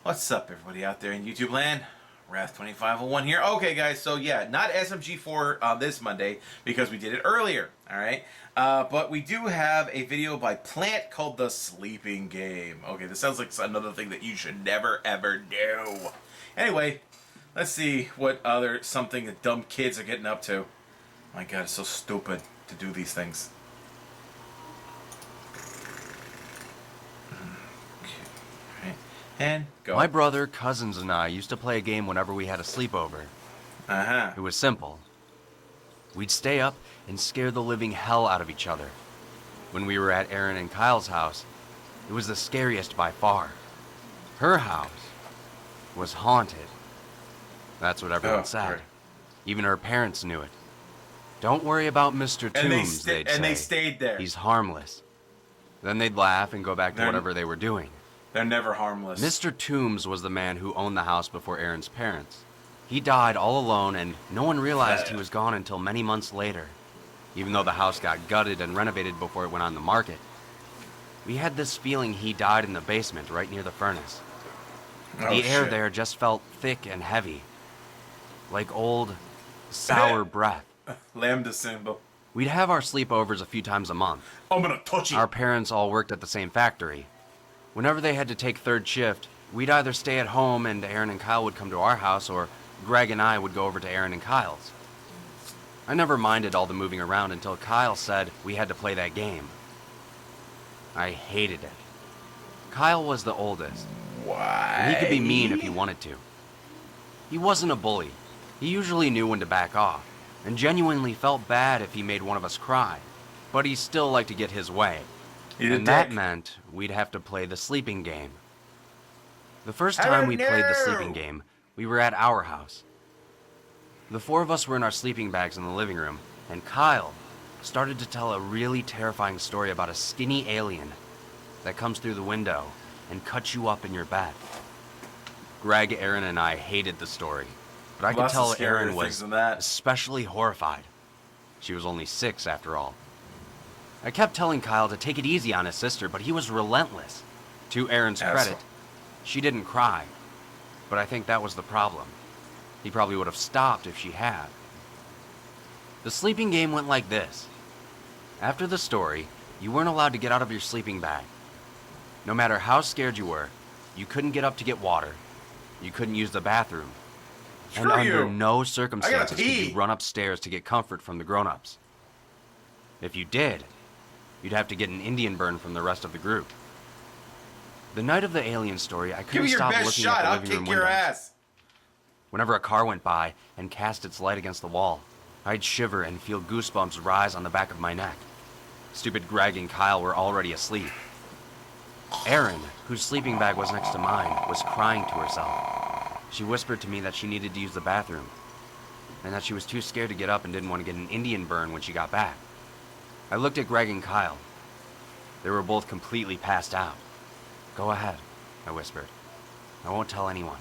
What's up, everybody out there in YouTube land? Wrath2501 here. Okay, guys, so yeah, not SMG4 on this Monday because we did it earlier, alright? But we do have a video by Plant called The Sleeping Game. Okay, this sounds like another thing that you should never, ever do. Anyway, let's see what something that dumb kids are getting up to. My god, it's so stupid to do these things. And go. My brother, cousins, and I used to play a game whenever we had a sleepover. It was simple. We'd stay up and scare the living hell out of each other. When we were at Aaron and Kyle's house, it was the scariest by far. Her house was haunted. That's what everyone said. Right. Even her parents knew it. Don't worry about Mr. Toombs, they'd say. And they stayed there. He's harmless. Then they'd laugh and go back to whatever they were doing. They're never harmless. Mr. Toombs was the man who owned the house before Aaron's parents. He died all alone, and no one realized he was gone until many months later, even though the house got gutted and renovated before it went on the market. We had this feeling he died in the basement right near the furnace. The air there just felt thick and heavy, like old, sour breath. Lambda symbol. We'd have our sleepovers a few times a month. I'm gonna touch you. Our parents all worked at the same factory. Whenever they had to take third shift, we'd either stay at home and Aaron and Kyle would come to our house, or Greg and I would go over to Aaron and Kyle's. I never minded all the moving around until Kyle said we had to play that game. I hated it. Kyle was the oldest. Why? And he could be mean if he wanted to. He wasn't a bully. He usually knew when to back off, and genuinely felt bad if he made one of us cry. But he still liked to get his way. And that meant we'd have to play the sleeping game. The first time we played the sleeping game, we were at our house. The four of us were in our sleeping bags in the living room, and Kyle started to tell a really terrifying story about a skinny alien that comes through the window and cuts you up in your bed. Greg, Aaron, and I hated the story, but I could tell Aaron was especially horrified. She was only 6 after all. I kept telling Kyle to take it easy on his sister, but he was relentless. To Aaron's credit, she didn't cry, but I think that was the problem. He probably would have stopped if she had. The sleeping game went like this. After the story, you weren't allowed to get out of your sleeping bag. No matter how scared you were, you couldn't get up to get water. You couldn't use the bathroom. And under no circumstances could you run upstairs to get comfort from the grown-ups. If you did, you'd have to get an Indian burn from the rest of the group. The night of the alien story, I couldn't stop looking at the living room windows. Whenever a car went by and cast its light against the wall, I'd shiver and feel goosebumps rise on the back of my neck. Stupid Greg and Kyle were already asleep. Erin, whose sleeping bag was next to mine, was crying to herself. She whispered to me that she needed to use the bathroom, and that she was too scared to get up and didn't want to get an Indian burn when she got back. I looked at Greg and Kyle. They were both completely passed out. Go ahead, I whispered. I won't tell anyone.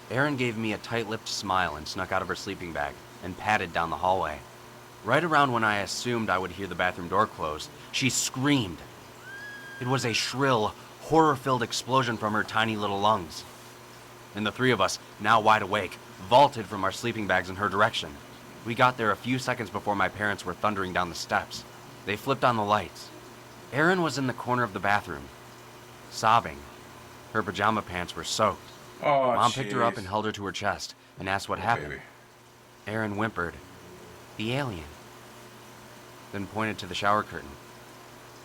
Erin gave me a tight-lipped smile and snuck out of her sleeping bag and padded down the hallway. Right around when I assumed I would hear the bathroom door close, she screamed. It was a shrill, horror-filled explosion from her tiny little lungs. And the three of us, now wide awake, vaulted from our sleeping bags in her direction. We got there a few seconds before my parents were thundering down the steps. They flipped on the lights. Erin was in the corner of the bathroom, sobbing. Her pajama pants were soaked. Mom picked her up and held her to her chest and asked what happened. Baby. Erin whimpered, "The alien," then pointed to the shower curtain.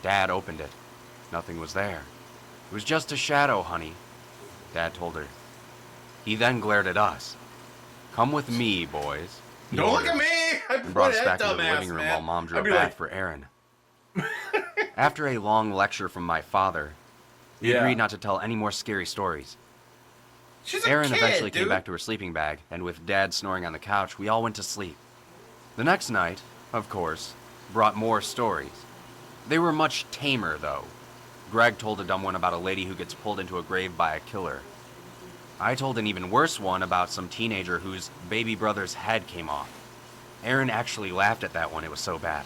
Dad opened it. Nothing was there. "It was just a shadow, honey," Dad told her. He then glared at us. "Come with me, boys." Don't look at me! And brought us back into the living room while Mom drove back for Aaron. After a long lecture from my father, we agreed not to tell any more scary stories. Aaron eventually came back to her sleeping bag, and with Dad snoring on the couch, we all went to sleep. The next night, of course, brought more stories. They were much tamer, though. Greg told a dumb one about a lady who gets pulled into a grave by a killer. I told an even worse one about some teenager whose baby brother's head came off. Aaron actually laughed at that one, it was so bad.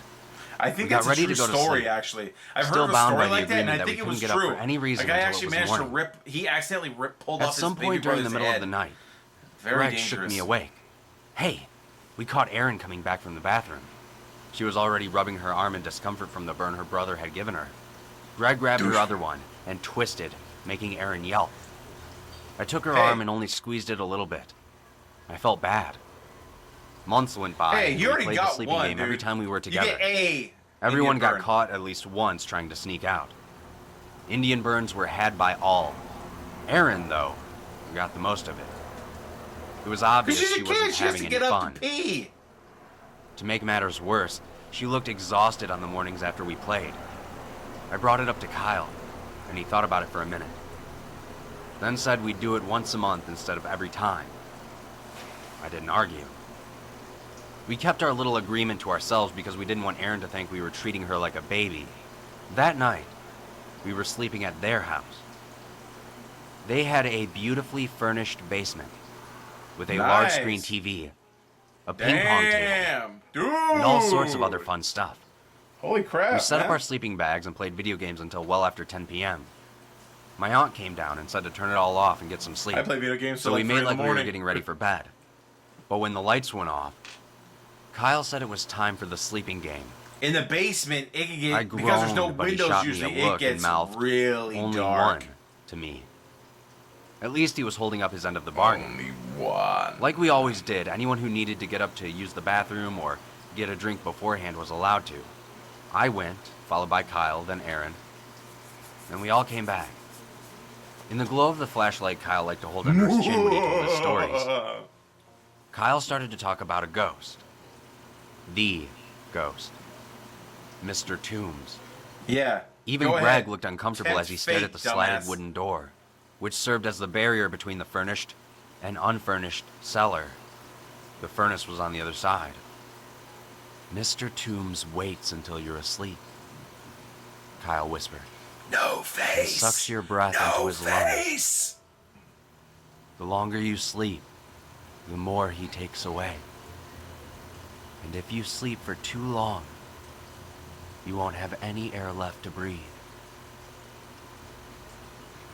I think We got that's a ready true to go to story, sleep. actually. I've Still heard of a bound by story the like that, and I agreement that think we it was couldn't get up true. for any reason A guy until it actually was managed to morning. he accidentally pulled At off his some baby point during the brother's middle head. of the night, Very Greg dangerous. shook me awake. Hey, we caught Erin coming back from the bathroom. She was already rubbing her arm in discomfort from the burn her brother had given her. Greg grabbed her other one and twisted, making Erin yelp. I took her arm and only squeezed it a little bit. I felt bad. Months went by, Hey, and you we already played the got sleeping one, game dude. every time we were You together. get A. Everyone Indian got burn. caught at least once trying to sneak out. Indian burns were had by all. Erin, though, got the most of it. It was obvious Because she's she a wasn't kid, she has having to any get up fun. to pee. To make matters worse, she looked exhausted on the mornings after we played. I brought it up to Kyle, and he thought about it for a minute. Then said we'd do it once a month instead of every time. I didn't argue. We kept our little agreement to ourselves because we didn't want Erin to think we were treating her like a baby. That night, we were sleeping at their house. They had a beautifully furnished basement with a large screen Nice. TV, a ping pong table, Damn, dude. and all sorts of other fun stuff. Holy crap, We set up man. our sleeping bags and played video games until well after 10 p.m. My aunt came down and said to turn it all off and get some sleep. I play video games So till we like 3 made in the like we were morning. getting ready for bed. But when the lights went off, Kyle said it was time for the sleeping game. In the basement, it can get, I because there's no groaned, but he windows shot me usually, a it look and gets mouthed, really Only dark. one to me. At least he was holding up his end of the bargain. Only one. Like we always did, anyone who needed to get up to use the bathroom or get a drink beforehand was allowed to. I went, followed by Kyle, then Erin, and we all came back. In the glow of the flashlight Kyle liked to hold under his chin when he told his stories, Kyle started to talk about a ghost. The ghost. Mr. Toombs. Yeah. Even Go Greg ahead. looked uncomfortable Tempt as he stared fate, at the slatted dumbass. wooden door, which served as the barrier between the furnished and unfurnished cellar. The furnace was on the other side. Mr. Toombs waits until you're asleep, Kyle whispered. No He face. sucks your breath into his lungs. face. The longer you sleep, the more he takes away. And if you sleep for too long, you won't have any air left to breathe.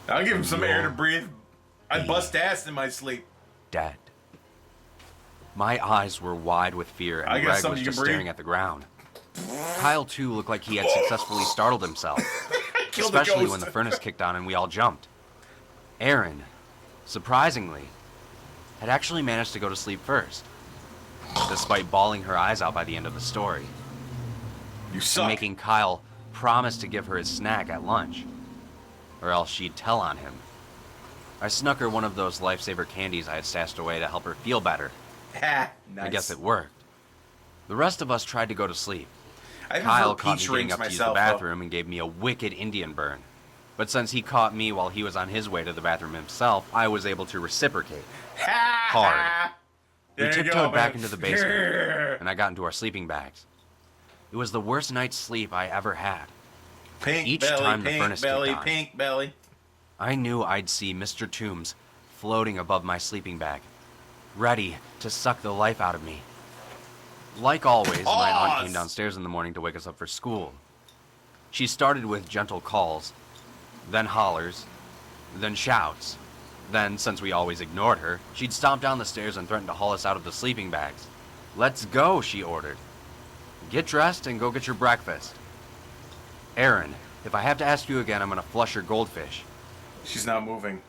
I'll give him some air to You're breathe. I the- bust ass in my sleep. Dead. My eyes were wide with fear, I and guess Greg something was you just can breathe. staring at the ground. Kyle, too, looked like he had successfully startled himself, Killed the especially ghost. when the furnace kicked on and we all jumped. Erin, surprisingly, had actually managed to go to sleep first, despite bawling her eyes out by the end of the story, You and suck. making Kyle promise to give her his snack at lunch, or else she'd tell on him. I snuck her one of those lifesaver candies I had stashed away to help her feel better. Ha, nice. I guess it worked. The rest of us tried to go to sleep. I Kyle prefer caught me peach getting rings up to use the myself, bathroom and gave me a wicked Indian burn. But since he caught me while he was on his way to the bathroom himself, I was able to reciprocate. Hard. We There you tiptoed go, back man. into the basement, and I got into our sleeping bags. It was the worst night's sleep I ever had. Pink Each belly, time the pink furnace belly, kicked on. pink belly. I knew I'd see Mr. Toombs floating above my sleeping bag, ready to suck the life out of me. Like always, my aunt Pause. came downstairs in the morning to wake us up for school. She started with gentle calls, then hollers, then shouts. Then, since we always ignored her, she'd stomp down the stairs and threaten to haul us out of the sleeping bags. "Let's go," she ordered. "Get dressed and go get your breakfast." "Erin, if I have to ask you again, I'm gonna flush your goldfish." She's not moving.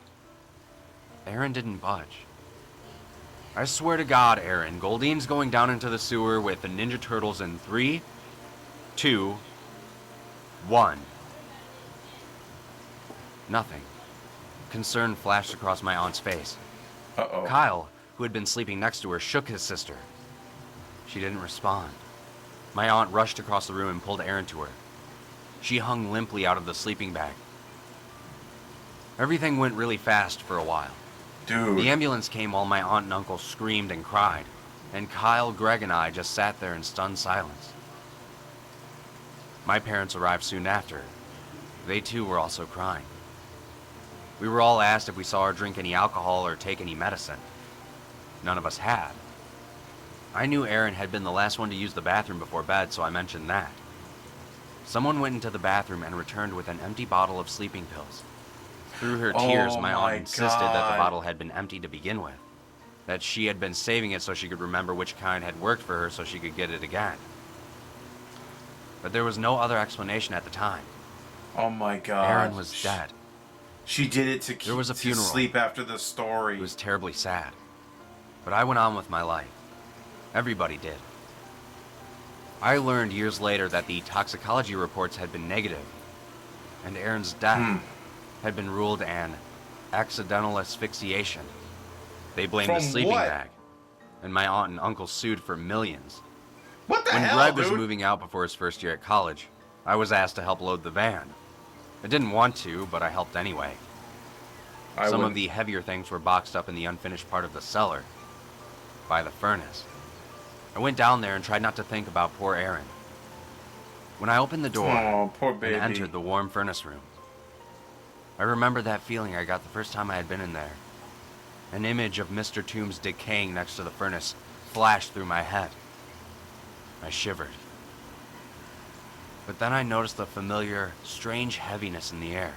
Erin didn't budge. "I swear to God, Erin, Goldine's going down into the sewer with the Ninja Turtles in 3, 2, 1. Nothing. Concern flashed across my aunt's face. Uh-oh. Kyle, who had been sleeping next to her, shook his sister. She didn't respond. My aunt rushed across the room and pulled Erin to her. She hung limply out of the sleeping bag. Everything went really fast for a while. Dude. The ambulance came while my aunt and uncle screamed and cried, and Kyle, Greg, and I just sat there in stunned silence. My parents arrived soon after. They too were also crying. We were all asked if we saw her drink any alcohol or take any medicine. None of us had. I knew Erin had been the last one to use the bathroom before bed, so I mentioned that. Someone went into the bathroom and returned with an empty bottle of sleeping pills. Through her Oh tears, my aunt my insisted that the God. bottle had been empty to begin with, that she had been saving it so she could remember which kind had worked for her so she could get it again. But there was no other explanation at the time. Oh my God. Aaron was dead. She did it to There was a funeral. sleep after the story. It was terribly sad. But I went on with my life. Everybody did. I learned years later that the toxicology reports had been negative, and Aaron's death had been ruled an accidental asphyxiation. They blamed the From sleeping what? bag, and my aunt and uncle sued for millions. What the When hell, Greg dude? was moving out before his first year at college, I was asked to help load the van. I didn't want to, but I helped anyway. Some of the heavier things were boxed up in the unfinished part of the cellar, by the furnace. I went down there and tried not to think about poor Aaron. When I opened the door Oh, poor baby. and entered the warm furnace room, I remember that feeling I got the first time I had been in there. An image of Mr. Toombs decaying next to the furnace flashed through my head. I shivered. But then I noticed the familiar, strange heaviness in the air.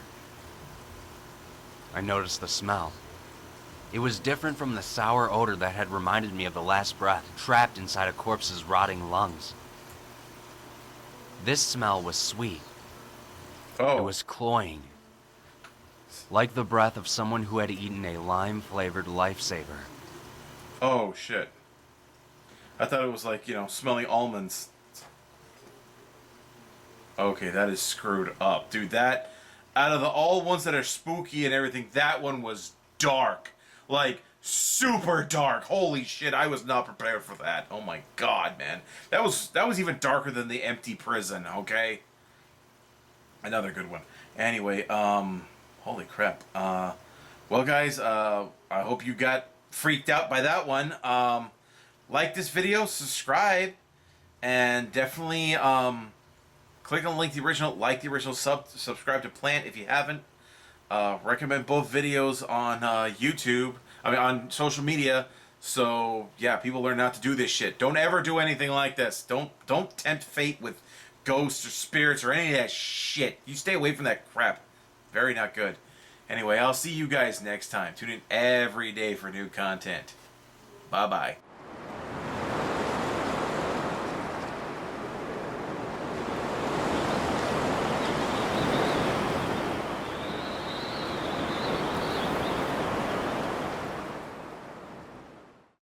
I noticed the smell. It was different from the sour odor that had reminded me of the last breath trapped inside a corpse's rotting lungs. This smell was sweet. Oh. It was cloying. Like the breath of someone who had eaten a lime-flavored lifesaver. Oh, shit. I thought it was like, smelling almonds. Okay, that is screwed up. Dude, that, out of all ones that are spooky and everything, that one was dark. Like, super dark. Holy shit, I was not prepared for that. Oh my God, man. That was even darker than the empty prison, okay? Another good one. Anyway, holy crap. Well, guys, I hope you got freaked out by that one. Like this video, subscribe, and definitely click on the link to the original, like the original, subscribe to Plant if you haven't. Recommend both videos on YouTube, on social media, so yeah, people learn not to do this shit. Don't ever do anything like this. Don't tempt fate with ghosts or spirits or any of that shit. You stay away from that crap. Very not good. Anyway, I'll see you guys next time. Tune in every day for new content. Bye-bye.